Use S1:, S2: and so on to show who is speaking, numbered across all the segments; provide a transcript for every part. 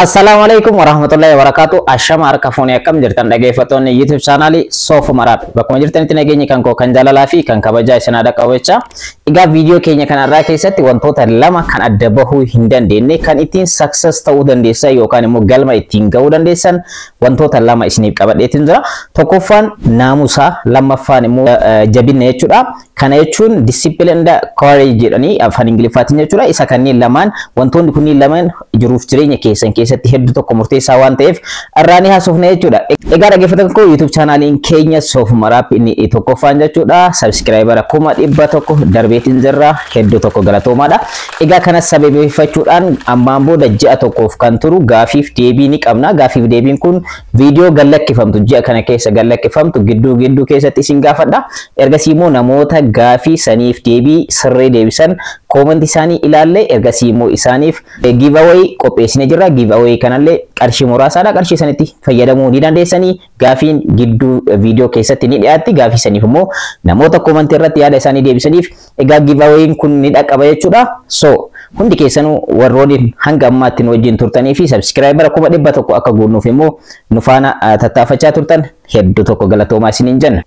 S1: Assalamualaikum warahmatullahi wabarakatuh. Ashama harka foonii akkam jirtan dhaggeeffattoonni YouTube channel Sof Maraab. Bakkuma jirtanitti nageenyi kan koo kan jaalalaa fi kan kabajaa isin haadha qabecha. Egaa viidiyoo keenya kanarraa keessatti wantoota lama kan adda bahuu hin dandeenye kan ittiin success ta'uu dandeessan yookaan immoo galma ittiin gahuu dandeessan wantoota lama isiniif qabadheetiin jira. Tokkoffaan naamusa, lammaffaan immoo jabina jechuudha. Kana jechuun disciplined courage jedhanii afaan Ingiliffaatiin jechuudha. Isa kanneen lamaan wantoonni kunniin lamaan jiruuf jireenya keessatti hedduu tokko murteessaa waan ta'eef irraanii haasofne jechuudha. Egaa dhaggeeffattoota koo YouTube channeliin keenya Sof Maraab inni tokkoffaan jechuudha. Subscriber 100,000 darbeetiin jirra. Hedduu tokko galatoomaadha. Egaa kanas sababeeffachuudhaan ammaan booda ji'a tokkoof kan turu gaafiif deebii ni qabna. Gaafiif deebiin kun viidiyoo gallakkifamtu ji'a kana keessa gallakkifamtu gidduu keessatti isin gaafadha. Ergasii immoo namoota gaafii saniif deebii sirrii deebisan comment isaanii ilaalle ergasii immoo isaaniif giveaway qopheessine jirra. Giveaway kanallee qarshii muraasaadha. Qarshii sanitti fayyadamuu ni dandeessanii. Gaafiin gidduu viidiyoo keessatti ni dhiyaatti. Gaafii saniif immoo namoota comment irratti yaada isaanii deebisaniif egaa giveawayin kun ni dhaqqaba jechuudha. So hundi keessanuu warroonni hanga ammaatti nu wajjin turtanii fi subscriber 100,000 akka guunnuuf immoo nu faana tattaafachaa turtan hedduu tokko galatoomaa isiniin jenna.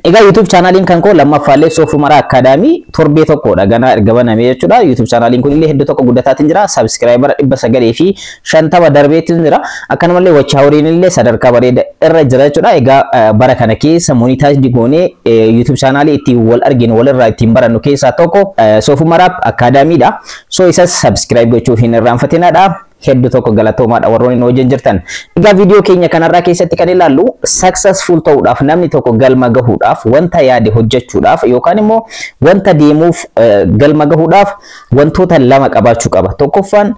S1: Egaa YouTube channeliin kan koo lammaffaallee Sof Maraab Academy torbee tokkodha ganaa erga banamee jechuudha. YouTube channeliin kun illee hedduu tokko guddataatiin jira. Subscriber 950 darbeetiin jira. Akkanumallee watchaawuriin illee sadarkaa bareeda irra jira jechuudha. Egaa bara kana keessa monetize goonee YouTube channelii ittiin wal arginu walirraa ittiin barannu keessaa tokko Sof Maraab Academy'dha. So isas subscribe gochuuf hin irraanfatinaadha. Hedduu tokko galatoomaadha warroonni nu wajjin jirtan. Egaa viidiyoo keenya kanarraa keessatti kan ilaallu successful ta'uudhaaf namni tokko galma gahuudhaaf wanta yaade hojjechuudhaaf yookaan immoo wanta deemuuf galma gahuudhaaf wantoota lama qabaachuu qaba. Tokkoffaan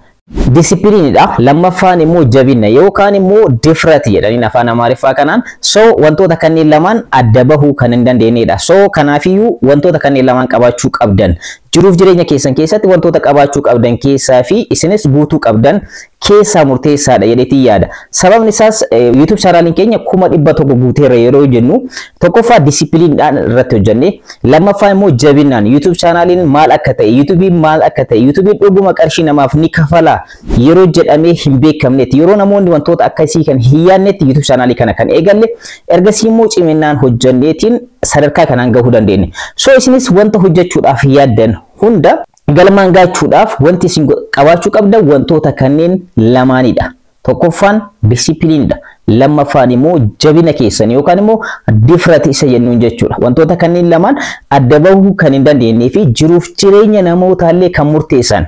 S1: disciplinedha, lammaffaan immoo jabina yookaan immoo different jedhanii afaan Amaariffaa kanaan. So wantoota kanneen lamaan adda bahuu kan hin dandeenyedha. So kanaafiyyuu wantoota kanneen lamaan qabaachuu qabdan. Jiruuf jireenya keessan keessatti wantoota qabaachuu qabdan keessaa fi isinis guutuu qabdan keessaa murteessaadha jedheetii yaada. Sababni isaas YouTube channeliin keenya 100,000 guuteera yeroo jennu tokkoffaa disciplinedhaan irratti hojjenne, lammaffaa immoo jabinaan YouTube channeliin maal akka ta'e, YouTube'n maal akka ta'e, YouTube'n dhuguma qarshii namaaf ni kafala yeroo jedhamee hin beekamnetti, yeroo namoonni wantoota akkasii kan hin yaadnetti YouTube channelii kana kan eegalle ergasii immoo ciminaan hojjenneetiin sadarkaa kanaan gahuu dandeenya. So isinis wanta hojjechuudhaaf yaaddan hunda galmaan gaachuudhaaf wanti isin qabaachuu qabdan wantoota kanneen lamaanidha. Tokkoffaan disciplinedha, lammaffaan immoo jabina keessan yookaan immoo different isa jennuun jechuudha. Wantoota kanneen lamaan adda bahuu kan hin dandeenyee fi jiruuf jireenya namootaallee kan murteessan.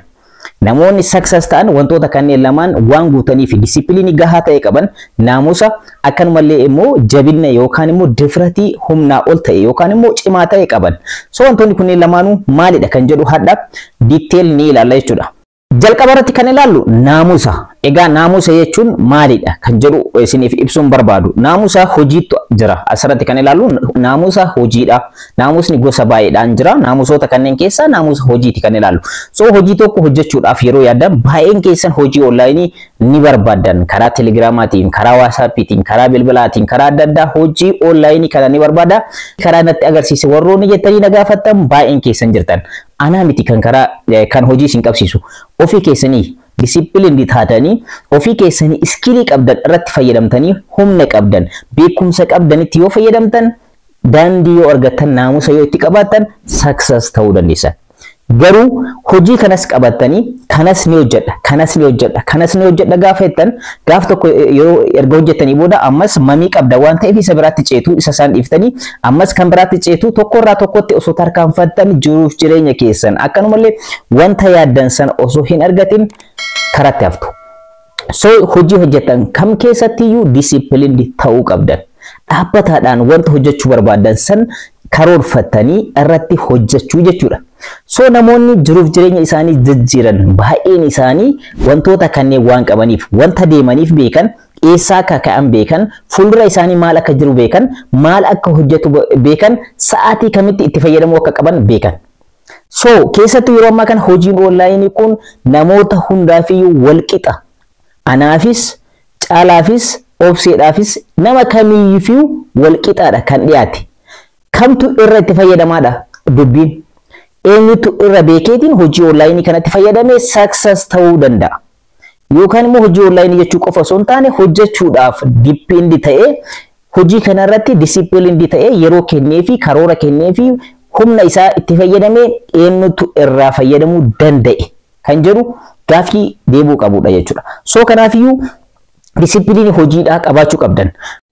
S1: Namoonni success ta'an wantoota kanneen lamaan waan guutanii fi disciplinii gahaa ta'e qaban, naamusa akkanumallee immoo jabina yookaan immoo different humnaa ol ta'e yookaan immoo cimaa ta'e qaban. So wantoonni kunneen lamaanuu maalidha kan jedhu hadda detail ni ilaalla jechuudha. Jalqaba irratti kan ilaallu naamusa. Egaa naamusa jechuun maalidha kan jedhu isiniif ibsuun barbaadu. Naamusa hojiitu jira. Asirratti kan ilaallu naamusa hojiidha. Naamusni gosa baay'eedhaan jira. Naamusoota kanneen keessaa naamusa hojiiti kan ilaallu. So hojii tokko hojjechuudhaaf yeroo yaaddan baay'een keessan hojii onlaayinii ni barbaadan. Karaa telegiraamaatiin, karaa waasaappiitiin, karaa bilbilaatiin, karaa adda addaa hojii onlaayinii kana ni barbaada. Karaa natti agarsiise warroonni jettanii na gaafattan baay'een keessan jirtan. Anaa miti kan hojii isin qabsiisu. Ofii keessanii disciplined taatanii ofii keessanii iskilii qabdan irratti fayyadamtanii humna qabdan beekumsa qabdanitti yoo fayyadamtan daandii yoo argattan naamusa yoo itti qabaattan success ta'uu dandeessan. Garuu hojii kanas qabattanii kanas ni hojjedha gaafa jettan gaaf tokko yeroo erga hojjettanii booda ammas mamii qabda waan ta'eef isa biraatti ceetu isa isaan dhiiftanii ammas kan biraatti ceetu tokkorraa tokkotti osoo tarkaanfattan jiruuf jireenya keessan akkanumallee wanta yaaddan sana osoo hin argatin karaatti haftu. So hojii hojjettan kam keessattiyyuu disciplined ta'uu qabdan. Dhaabbataadhaan wanta hojjechuu barbaadan san karoorfatanii irratti hojjechuu jechuudha. So namoonni jiruuf jireenya isaanii jijjiiran baay'een isaanii wantoota kanneen waan qabaniif wanta deemaniif beekan, eessaa akka ka'an beekan, fuuldura isaanii maal akka jiru beekan, maal akka hojjetu beekan, sa'aatii kamitti itti fayyadamuu akka qaban beekan. So keessattuu yeroo ammaa kana hojiin onlaayinii kun namoota hundaafiyyuu wal qixa. Anaafis, caalaafis, obseedhaafis nama kamiifiyyuu wal qixaadha kan dhiyaate. Kamtu irra itti fayyadamaadha dubbiin. Eenyutu irra beekeetiin hojii onlaayinii kanatti fayyadamee success ta'uu danda'a. yookaan immoo hojii online jechuu qofa osoo hin taane hojjechuudhaaf depend ta'ee hojii kanarratti disciplined ta'ee yeroo kennee fi karoora kennee fi humna isaa itti fayyadamee eenyutu irraa fayyadamuu danda'e kan jedhu gaaffii deebuu qabudha jechuudha. So kanaafiyyuu discipline hojiidhaa qabaachuu qabdan.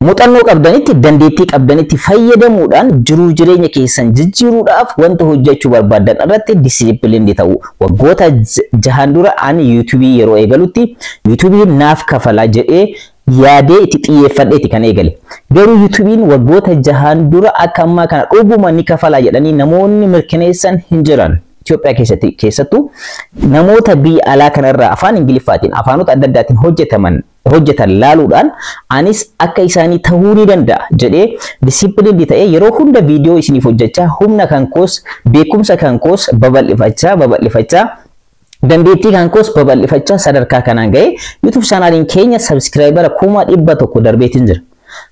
S1: Muuxannoo qabdanitti dandeettii qabdanitti fayyadamuudhaan jiruu jireenya keessan jijjiiruudhaaf wanta hojjechuu barbaadan irratti disciplined ta'u. Waggoota 6 dura ani YouTube yeroo eegalutti YouTube naaf kafala jedhee yaadee itti xiyyeeffadheeti kan eegale. Garuu YouTube waggoota 6 dura akka ammaa kana dhuguma ni kafala jedhanii namoonni mirkaneessan hin jiran. Itoophiyaa keessattuu namoota biyya alaa kanarraa afaan Ingiliffaatiin afaanota adda addaatiin hojjetan laaluudhaan anis akka isaanii ta'uu ni danda'a jedhee disciplined ta'ee yeroo hunda viidiyoo isiniif hojjechaa humna kan koos beekumsa kan koos babal'ifachaa dandeettii kan koos babal'ifachaa sadarkaa kanaan ga'ee YouTube channeliin keenya subscriber 100,000 darbeetiin jira.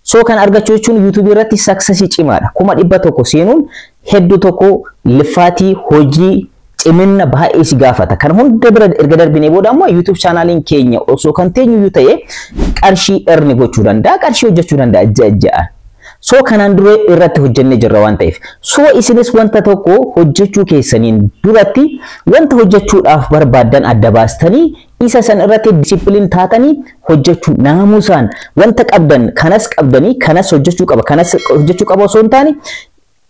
S1: So kan argachuu jechuun YouTube irratti success cimaadha. 100,000 seenuun hedduu tokko lifaatii hojii cimina baay'ee si gaafata. Kan hunda bira erga darbinee booda ammoo YouTube channeliin keenya osoo kan teenyu ta'ee qarshii earn gochuu danda'a, qarshii hojjechuu danda'a ja'aan. So kanaan dura irratti hojjennee jirra waan ta'eef. So isinis wanta tokko hojjechuu keessaniin duratti wanta hojjechuudhaaf barbaadan adda baastanii isa san irratti discipline taatanii hojjechuu naamusaan wanta qabdan kanas qabdanii kanas hojjechuu qaba osoo hin taane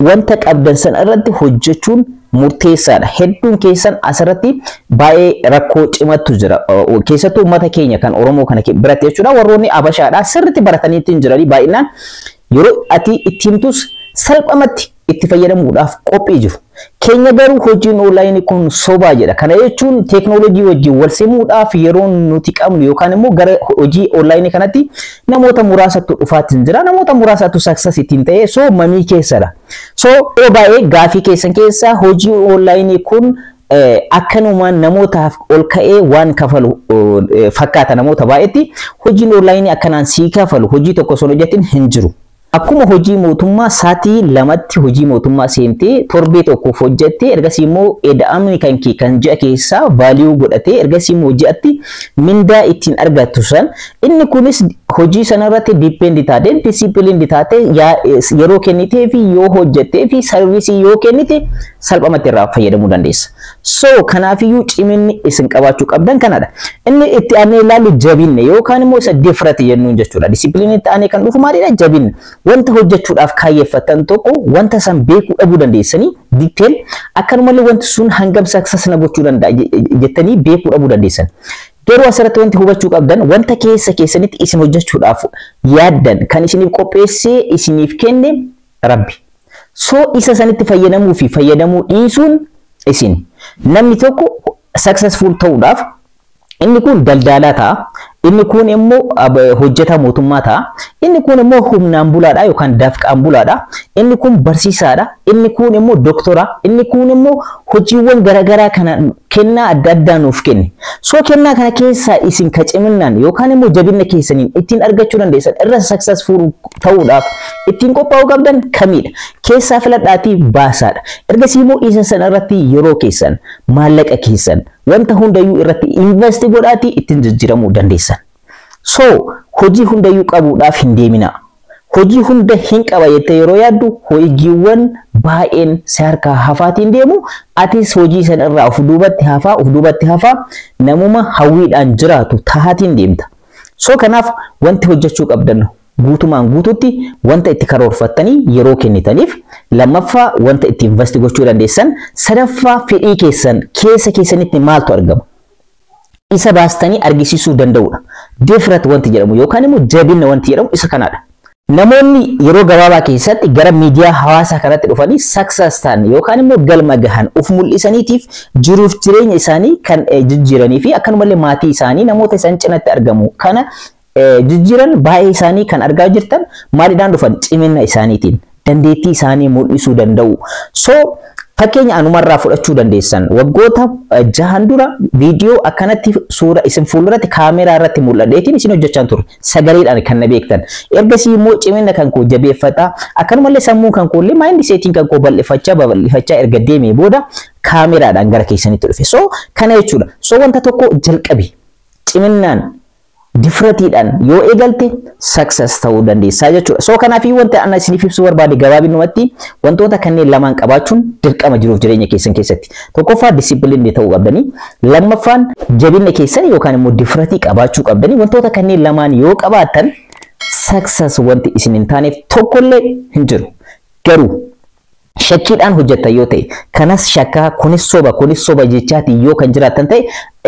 S1: wanta qabdan san irratti hojjechuun murteessaadha. Hedduun keessan asirratti baay'ee rakkoo cimattu jira. Keessattuu uummata keenya kan Oromoo kana biratti jechuudha. Warroonni Abashaadhaa sirriitti barataniitti hin jirani baay'inaan yeroo ati itti himtus salphamatti itti fayyadamuudhaaf qophii jiru. Keenya garuu hojiin online kun sobaa jedha. Kana jechuun teeknooloojii wajjin wal simuudhaaf yeroo nuti qabnu yookaan immoo gara hojii online kanatti namoota muraasatu dhufaatiin jira. Namoota muraasatu success ittiin ta'ee so mamii keessadha. So baay'ee gaafii keessan keessaa hojii online kun akkanumaan namootaaf ol ka'ee waan kafalu fakkaata namoota baay'eetti hojiin online akkanaan sii kafalu hojii tokko osoo hojjetin hin jiru. Akkuma hojii mootummaa saatii lamatti hojii mootummaa seentee torbee tokkoof hojjettee ergasii immoo eda'amni kan ji'a keessaa vaaliyuu godhatee ergasii immoo ji'atti mindaa ittiin argattu san inni kunis hojii sanarratti depend taatee disciplined taatee yeroo kennitee fi yoo hojjettee fi sarviisii yoo kennite salphamatti irraa fayyadamuu dandeessa. So kanaafiyyuu ciminni isin qabaachuu qabdan kanadha. Inni itti aanee ilaallu jabinne yookaan immoo isa different jennuun jechuudha. Disciplined itti aanee kan dhufu maalidha? Jabinne. Wanta hojjechuudhaaf kaayyeffatan tokko wanta san beekuu dhabuu dandeessanii detail akkanumallee wanti sun hangam success na gochuu danda'a jettanii beekuu dhabuu dandeessan. Garuu asirratti wanti hubachuu qabdan wanta keessanitti isin hojjechuudhaaf yaaddan kan isiniif qopheessee isiniif kenne Rabbi. So isa sanitti fayyadamuu fi fayyadamuu dhiisuun isin namni tokko successful ta'uudhaaf inni kun daldalaa ta'a. Inni kun immoo hojjetaa mootummaa ta'a. Inni kun immoo humnaan bulaadha yookaan dafqaan bulaadha. Inni kun barsiisaadha. Inni kun immoo doktora. Inni kun immoo hojiiwwan garaagaraa kana kennaa adda addaa nuuf kenne. So kennaa kana keessaa isin kaciminaan yookaan immoo jabina keessaniin ittiin argachuu dandeessan irra successful ta'uudhaaf ittiin qophaa'uu qabdan kamidha? Keessaa filadhaatii baasaadha. Ergasii immoo isa sana irratti yeroo keessan maallaqa keessan wanta hundayyuu irratti invest godhaatii ittiin jijjiiramuu dandeessan. So hojii hundayyuu qabuudhaaf hin deemina. Hojii hunda hin qaba jettee yeroo yaaddu hojiiwwan baay'een si harkaa hafaatiin deemu atis hojii san irraa of duubatti hafaa namuma hawwiidhaan jiraatu tahaatiin deemta. So kanaaf wanti hojjechuu qabdan guutumaan guututti wanta itti karoorfattanii yeroo kennitaniif lammaffaa wanta itti invest gochuu dandeessan sadaffaa fedhii keessan keessa keessanitti maaltu argama isa baastanii argisiisuu danda'udha. Different wanti jedhamu yookaan immoo jabina wanti jedhamu isa kanadha. Namoonni yeroo gabaabaa keessatti gara miidiyaa hawaasaa kanatti dhufanii success ta'an yookaan immoo galma gahan of mul'isaniitiif jiruuf jireenya isaanii kan jijjiiranii fi akkanumallee maatii isaanii namoota isaan cinatti argamu kana jijjiiran baay'ee isaanii kan argaa jirtan maaliidhaan dhufan cimina isaaniitiin dandeettii isaanii mul'isuu danda'u. So fakkeenya anumarraa fudhachuu dandeessan waggoota 6 dura viidiyoo akkanatti suura isin fuulduratti kaameraa irratti mul'adheetiin isin hojjechaa turre sagaleedhaan kan na beektan. Ergasii immoo cimina kan koo jabeeffataa akkanumallee sammuu kan koo illee maayindi seetiin kan koo babal'ifachaa erga deemee booda kaameraadhaan gara keessanitti dhufe. So kana jechuudha. So wanta tokko jalqabi ciminaan difratiidhaan yoo eegalte success ta'uu dandeessa jechuudha. So kanaaf wanta ana isiniif ibsuu barbaade gabaabinumatti wantoota kanneen lamaan qabaachuun dirqama jiruuf jireenya keessan keessatti. Tokkoffaa discipline ta'uu qabdanii, lammaffaan jabina keessan yookaan immoo difratii qabaachuu qabdanii. Wantoota kanneen lamaan yoo qabaatan success wanti isin hin taaneef tokkollee hin jiru. Garuu shakkiidhaan hojjetan yoo ta'e kanas shakkaa kunis soba jechaatiin yoo kan jiraatan ta'e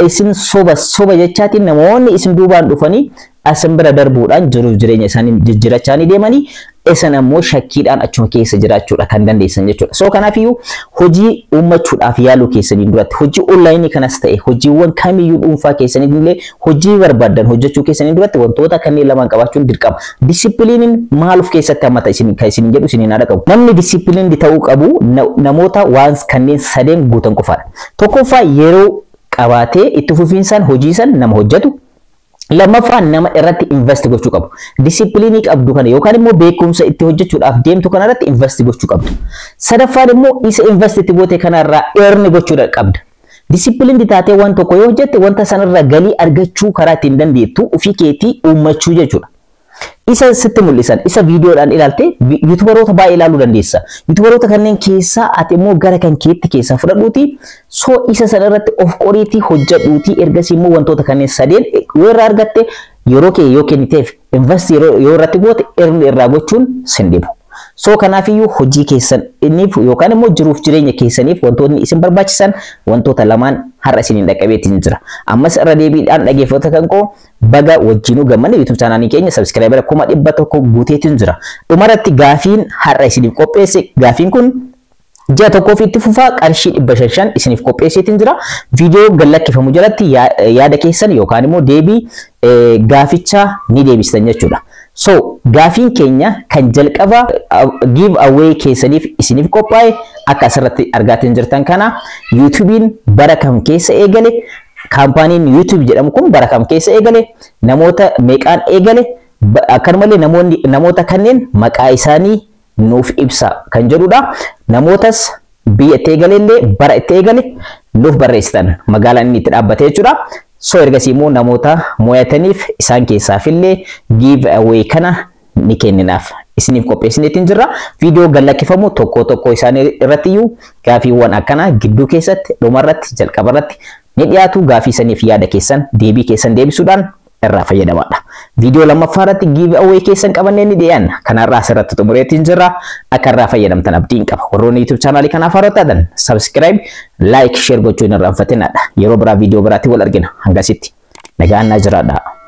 S1: isin soba jechaatiin namoonni isin duubaan dhufanii asin bira darbuudhaan jiruuf jireenya isaanii jijjiirachaa ni deemanii isin ammoo shakkiidhaan achuma keessa jiraachuudha kan dandeessan jechuudha. So kanaafiyyuu hojii uummachuudhaaf yaaluu keessanii duratti hojii online kanas ta'e hojiiwwan kamiyyuu dhuunfaa keessanii illee hojii barbaadan hojjechuu keessanii duratti wantoota kanneen lamaan qabaachuun dirqama. Discipliniin maaluf keessatti hammata isin kan isin jedhu isin haadha qabu. Namni disciplined ta'uu qabu namoota waan kanneen sadeen guutan qofaadha. Tokkoffaa yeroo qabaatee itti fufiinsaan hojii san nama hojjetu. Lammaffaan nama irratti invest gochuu qabu. Disciplinii qabdu kana yookaan immoo beekumsa itti hojjechuudhaaf deemtu kana irratti invest gochuu qabdu. Sadaffaan immoo isa invest itti goote kanarraa earn gochuu qabda. Disciplinii taatee waan tokko yoo hojjette wanta sanarraa galii argachuu karaa ittiin dandeettu ofii keetii uummachuu jechuudha. Isa sitti mul'isan isa viidiyoodhaan ilaalte yuutubaroota baay'ee ilaaluu dandeessa. Yuutubaroota kanneen keessaa ati immoo gara kan keetti keessaa fudhadhuuti soo isa sana irratti of qoriitii hojjedhuuti ergasii immoo wantoota kanneen sadeen yoo irraa argatte yeroo kee yoo kenniteef invest yoo irratti goote irraa gochuun sin dhibu. So kanaafiyyuu hojii keessaniif yookaan immoo jiruuf jireenya keessaniif wantoonni isin barbaachisan wantoota lamaan har'a isiniin dhaqqabeetiin jira. Ammas irra deebiidhaan dhaggeeffattoota kan koo baga wajjinuu gammanne YouTube chaanaalii keenya subscriber 100,000 guuteetiin jira. Dhumarratti gaafiin har'a isiniif qopheesse gaafiin kun ji'a tokkoof itti fufaa qarshii 500 isiniif qopheesseetiin jira. Viidiyoo gallakkifamu jalatti yaada keessan yookaan immoo deebii gaafichaa ni deebistan jechuudha. So gaafiin keenya kan jalqaba give away keessaniif isiniif qophaa'e akka asirratti argaatiin jirtan kana YouTubein bara kam keessa eegale kaampaaniin YouTube jedhamu kun bara kam keessa eegale namoota meeqaan eegale akkanumallee namoota kanneen maqaa isaanii nuuf ibsa kan jedhudha. Namootas biyya itti eegalellee bara itti eegale nuuf barreessitan magaalaan inni itti dhaabbate jechuudha. So ergasii immoo namoota mo'ataniif isaan keessaafillee give away kana ni kenninaaf isiniif qopheessineetiin jirra. Viidiyoo gallakkifamu tokko isaanii irrattiyyuu gaafiiwwan akkana gidduu keessatti dhumarratti jalqabarratti ni dhiyaatu. Gaafii saniif yaada keessan deebii keessan deebisuudhaan irraa fayyadamadha. Viidiyoo lammaffaa irratti give away keessan qabannee ni dhiyaanna. Kanarraa asirratti xumureetiin jirra. Akka irraa fayyadamtan abdiin qaba. Warroonni YouTube chaanaalii kanaaf haarotaatan subscribe, like, share gochuun irraa hin irraanfatinaa. Yeroo biraa viidiyoo biraatti wal argina. Hangasitti nagaan naa jiraadhaa.